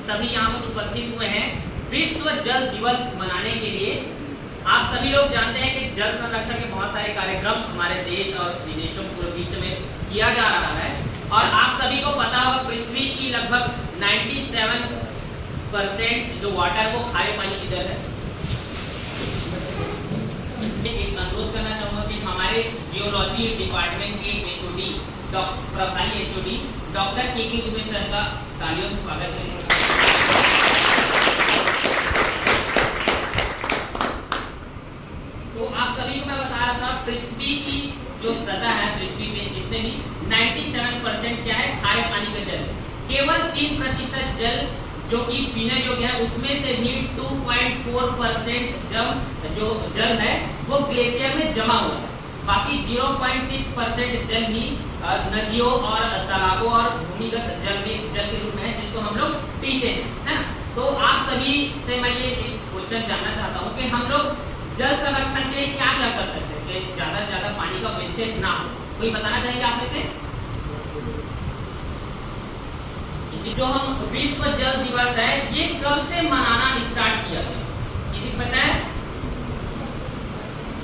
सभी यहाँ पर उपस्थित हुए हैं विश्व जल दिवस मनाने के लिए। आप सभी लोग जानते हैं कि जल संरक्षण के बहुत सारे कार्यक्रम हमारे देश और विदेशों पूरे विश्व में किया जा रहा है और आप सभी को पता होगा पृथ्वी की लगभग 97% जो वाटर वो खारे पानी की जल है। एक अनुरोध करना चाहूँगा कि हमारे जियोलॉजी डिपार्टमेंट के एचओडी प्रभारी एचओडी डॉक्टर के दुबे सर का तालियों से स्वागत करेंगे। तो आप सभी को मैं बता रहा था पृथ्वी की जो सतह है, पृथ्वी पे जितने भी 97% क्या है खारे पानी का जल, केवल 3% जल जो कि पीने योग्य है, उसमें से भी 2.4% जो जल है वो ग्लेशियर में जमा हुआ है। बाकी 0.6% जल ही नदियों और तालाबों और भूमिगत जल के रूप में है जिसको हम लोग पीते हैं, है ना। तो आप सभी से मैं ये एक क्वेश्चन जानना चाहता हूँ कि हम लोग जल संरक्षण के लिए क्या क्या कर सकते हैं कि ज़्यादा से ज़्यादा पानी का वेस्टेज ना हो। कोई बताना चाहेंगे आप में से? जो हम विश्व जल दिवस है ये कब से मनाना स्टार्ट किया गया, किसी को पता है?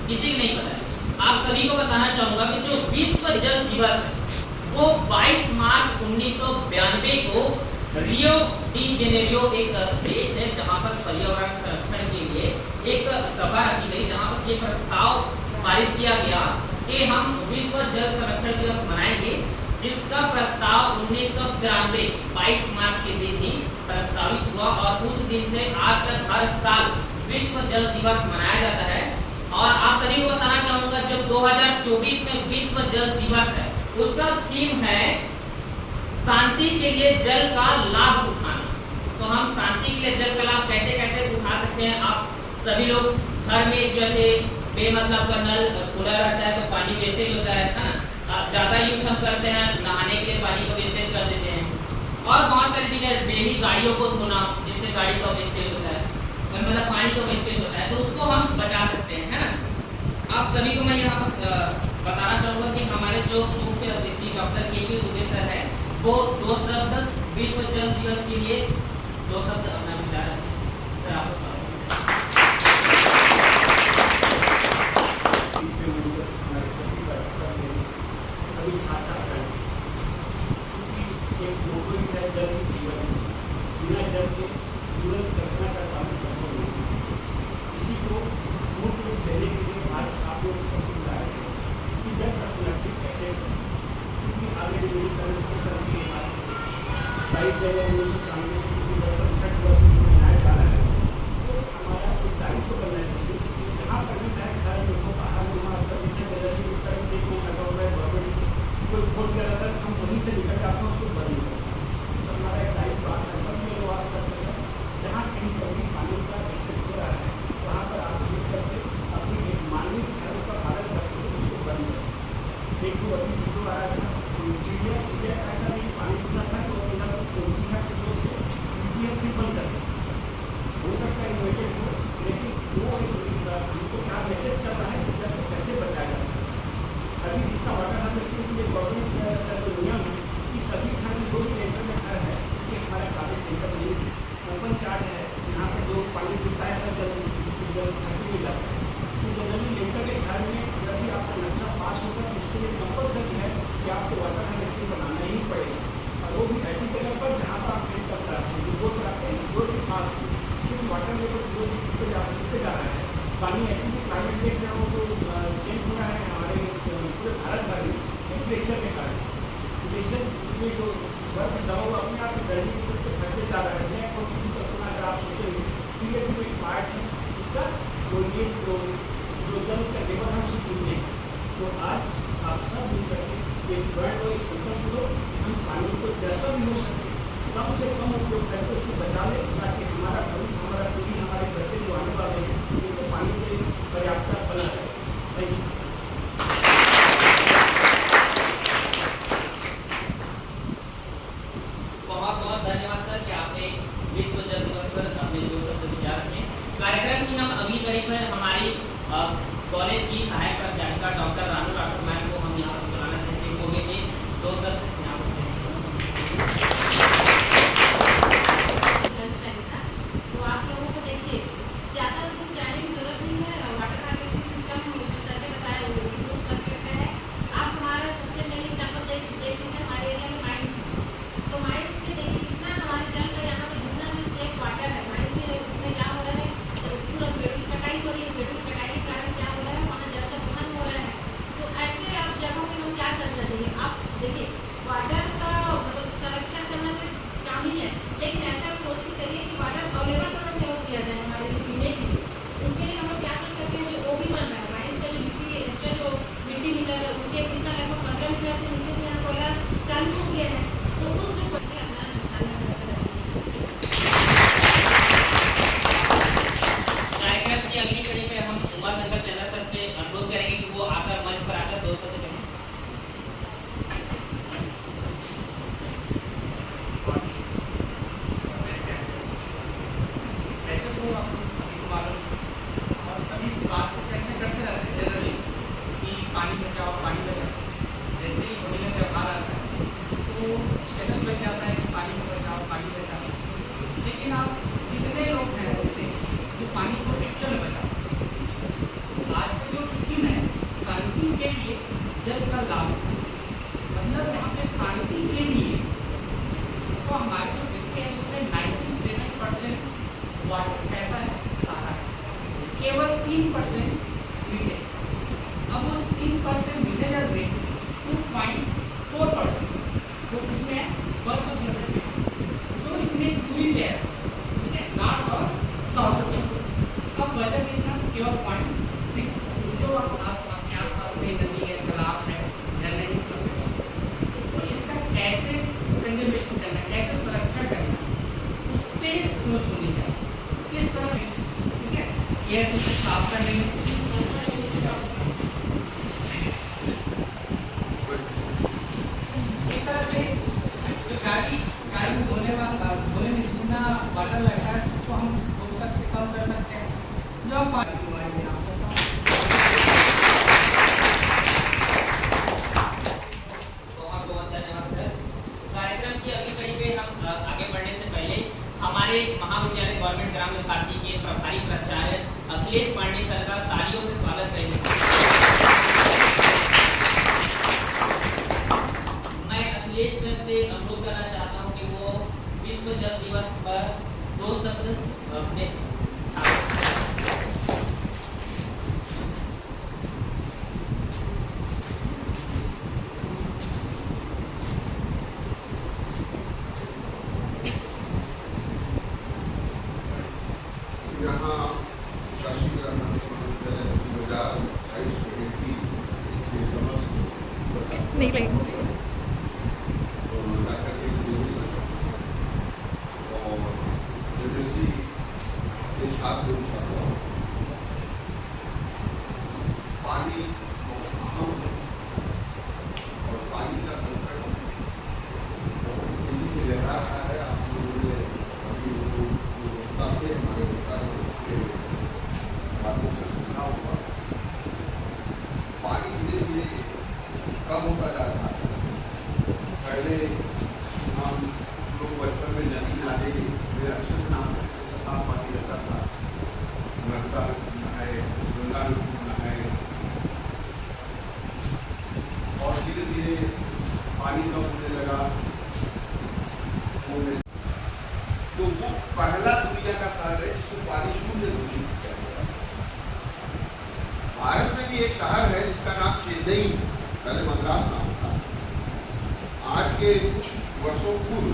किसी को नहीं पता है? आप सभी को बताना चाहूंगा कि जो विश्व जल दिवस है वो 22 मार्च 1992 को रियो डी जेनेरियो एक देश है जहां पर पर्यावरण संरक्षण के लिए एक सभा रखी गई, जहां पर ये प्रस्ताव पारित किया गया कि हम विश्व जल संरक्षण दिवस मनाएंगे, जिसका प्रस्ताव 1993 22 मार्च के दिन ही प्रस्तावित हुआ और उस दिन से आज तक हर साल विश्व जल दिवस मनाया जाता है। और आप सभी को बताना चाहूंगा जो 2024 में विश्व जल दिवस है उसका थीम है शांति के लिए जल का लाभ उठाना। तो हम शांति के लिए जल का लाभ कैसे कैसे उठा सकते हैं? आप सभी लोग घर में जैसे बेमतलब का नल खुला रहता है तो पानी वेस्टेज होता है ना, ज़्यादा यूज हम करते हैं, नहाने के लिए पानी को वेस्टेज कर देते हैं और बहुत सारी चीज़ें, डेली गाड़ियों को धोना जिससे गाड़ी का वेस्टेज होता है, मतलब पानी का वेस्टेज होता है, तो उसको हम बचा सकते हैं, है ना। आप सभी को मैं यहाँ पर बताना चाहूँगा कि हमारे जो मुख्य अतिथि डॉक्टर के दुबे सर है वो 2 शब्द विश्व जल दिवस के लिए 2 शब्द अपना विचार है। सर आपको पानी ऐसे भी क्लाइमेट देख रहे हो तो चेंज हो रहा है हमारे पूरे भारत भर में ग्लेशियर के कारण। ग्लेशियर में जो बर्फ जमा हुआ अपने आप गर्मी के चलते फटते जा रहा है। मैं अगर आप सोचेंगे तो ये भी एक पार्ट है इसका, तो ये जो जल का लेवल है उसे गिनने। तो आज आप सब मिल करके एक वर्ल्ड को एक संकल्प लो कि हम पानी को जैसा भी हो सके कम से कम उपयोग करके उसको बचा लें, ताकि हमारा भविष्य, हमारा पीढ़ी, हमारे बच्चे जो आने वाले हैं उनको पानी की पर्याप्तता बना रहे। Thank you. बहुत बहुत धन्यवाद सर कि आपने विश्व जल दिवस पर अपने जो शब्द विचार किए। कार्यक्रम की हम अगली कड़ी पर हमारी कॉलेज की सहायक प्राध्यापिका डॉक्टर रानू राठौर मैम को हम यहाँ पर बुलाना चाहते हैं। वो भी 2 शब्द यहाँ पर तो आप सभी को मालूम है और सभी इस बात को चर्चा करते रहते हैं जनरली कि पानी बचाओ पानी बचाओ। जैसे ही होली का त्यौहार आता है तो स्टेटस लग जाता है कि पानी को बचाओ पानी बचाओ। लेकिन आप कितने लोग हैं ऐसे जो पानी को एक्चुअल में बचाओ। आज का जो थीम है शांति के लिए जल का लाभ, मतलब यहाँ पे शांति के लिए तो हमारी जो पृथ्वी है उसमें 97% वाटर कैसा है, खारा है, केवल 3% मीठे। अब उस 3% मीठे जल में 2.4% वो उसमें है बर्फ गिरने जो इतनी दूरी पे है, ठीक है, नॉर्थ और साउथ। अब बचा कितना, केवल 0.6 जो अपने आसपास में नदी है, तालाब है, झरने हैं, सब है। तो इसका कैसे कंजर्वेशन करना, कैसे संरक्षण करना, उस पर सोच होनी चाहिए किस तरह, ठीक है, ये उसे साफ करने में इस तरह से जो गाड़ी में धोने में जितना वाटर लगता है उसको हम धो सकते, कम कर सकते हैं। जो हम पानी हमारे महाविद्यालय गवर्नमेंट ग्रामीण भारती के प्रभारी प्राचार्य अखिलेश पांडे सर का तालियों से स्वागत करेंगे। मैं अखिलेश सर से अनुरोध करना चाहता हूं कि वो विश्व जल दिवस पर 2 शब्द में यहाँ शासी ग्राम महाविद्यालय 2022 के समस्त निकलेंगे और विदेशी के छात्र छात्राओं पानी बहुत अहम है और पानी का संकट तेजी से गहरा रहा है। आप लोगों ने अभी थे हमारे के बातों से सुना हुआ, पानी धीरे धीरे कम होता जा रहा है। पहले हम लोग बचपन में नदी नाले में अच्छे से नहाते थे, अच्छा साफ पानी रहता था, नर्मदा नहाए, गंगा नहाए, और धीरे धीरे पानी कम होने लगा। तो वो पहला दुनिया का शहर है जिसको पानी शून्य घोषित किया गया। भारत में भी एक शहर है जिसका नाम चेन्नई, पहले मद्रास नाम था। आज के कुछ वर्षों पूर्व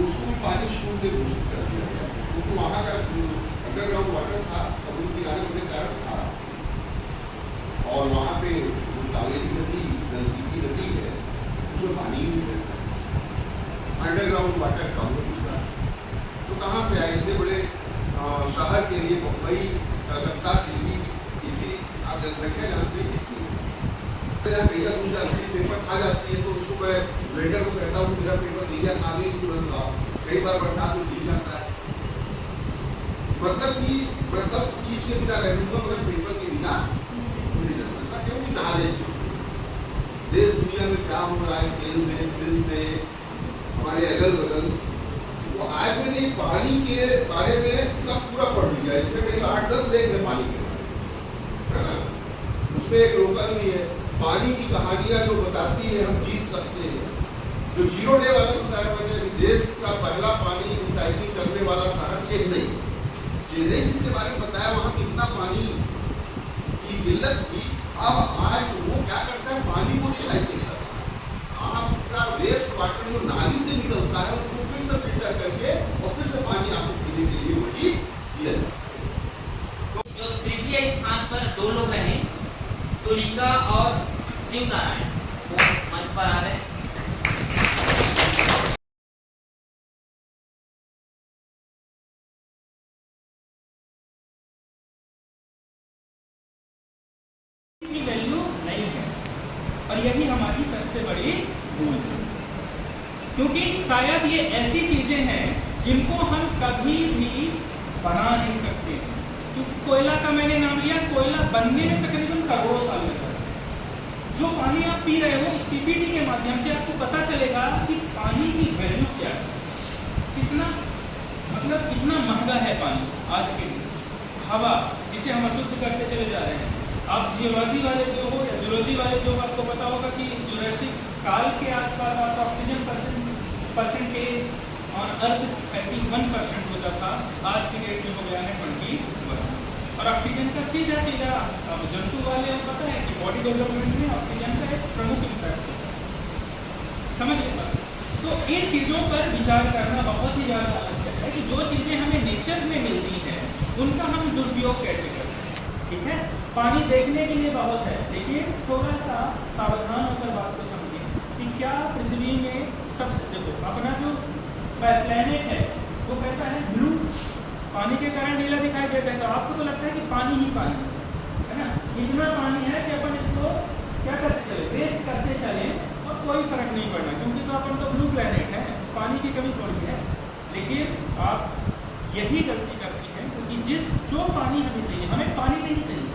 उसको पानी शून्य घोषित कर दिया गया, क्योंकि वहाँ का अंडरग्राउंड वाटर था, समुद्र किनारे होने के कारण था, और वहाँ पे कावेरी नदी नजदीकी नदी है, उसमें पानी ही नहीं मिलता, अंडरग्राउंड वाटर कम हो चुका है। तो कहाँ से आए इतने बड़े शहर के लिए? मुंबई, कलकत्ता, दिल्ली, आप जनसंख्या जानते हैं कितनी? भैया दूसरा पेपर खा जाती है तो उसको मैं वेंडर को कहता हूँ मेरा पेपर लीजिए, खा गई तुरंत लाओ। कई बार बरसात में भीग जाता है, मतलब कि मैं सब चीज के बिना रह लूंगा मगर पेपर के बिना नहीं रह सकता, क्योंकि नॉलेज देश दुनिया में क्या हो रहा है, खेल में, फिल्म में, हमारे अगल बगल, वो आज मैंने पानी के बारे में सब पूरा पढ़ लिया। इसमें मेरे 8-10 लेख है पानी के बारे में, है ना। उसमें एक लोकल भी है, पानी की कहानियां जो बताती है हम जीत सकते हैं। जो 0 डे वाला बताया मैंने, देश का पहला पानी रिसाइकलिंग करने वाला शहर चेन्नई, जिसके बारे में बताया वहाँ कितना पानी की किल्लत थी। अब आज वो क्या करता है, पानी को रिसाइकिल करता है। आपका वेस्ट वाटर जो नाली से निकलता है उसको फिर से फिल्टर करके और फिर से पानी आपको पीने के लिए वही दिया जाता है। जो तृतीय स्थान पर 2 लोग रहे, तुलिका और शिव नारायण, वो मंच पर आ रहे हैं। की वैल्यू नहीं है, और यही हमारी सबसे बड़ी भूल है, क्योंकि शायद ये ऐसी चीजें हैं जिनको हम कभी भी बना नहीं सकते हैं, क्योंकि कोयला का मैंने नाम लिया, कोयला बनने में तकरीबन करोड़ों साल लग जाते हैं। जो पानी आप पी रहे हो, इस पीपीटी के माध्यम से आपको पता चलेगा कि पानी की वैल्यू क्या है, कितना मतलब कितना महंगा है पानी आज के लिए। हवा जिसे हम अशुद्ध करते चले जा रहे हैं। आप जियोलॉजी वाले जो हो या जूलॉजी वाले जो हो, आपको पता होगा कि जुरासिक काल के आसपास आपका ऑक्सीजन परसेंटेज और अर्थ 31% होता था, आज की डेट में हो गया है 21। और ऑक्सीजन का सीधा सीधा अब जंतु वाले को पता है कि बॉडी डेवलपमेंट में ऑक्सीजन का एक प्रमुख इम्पैक्ट होता है, समझ लेगा। तो इन चीज़ों पर विचार करना बहुत ही ज़्यादा आवश्यक है कि जो चीज़ें हमें नेचर में मिलती हैं उनका हम दुरुपयोग कैसे करते हैं। ठीक है, पानी देखने के लिए बहुत है, लेकिन थोड़ा सा सावधान होकर बात को समझें कि क्या पृथ्वी में सबसे, देखो अपना जो प्लैनेट है वो कैसा है, ब्लू, पानी के कारण नीला दिखाई देता है। तो आपको तो लगता है कि पानी ही पानी है ना, इतना पानी है कि अपन इसको क्या करते चले, वेस्ट करते चले और कोई फर्क नहीं पड़ना, क्योंकि तो अपन तो ब्लू प्लैनेट है, पानी की कमी थोड़ी है। लेकिन आप यही गलती करती हैं, क्योंकि जो पानी हमें चाहिए, हमें पानी नहीं चाहिए,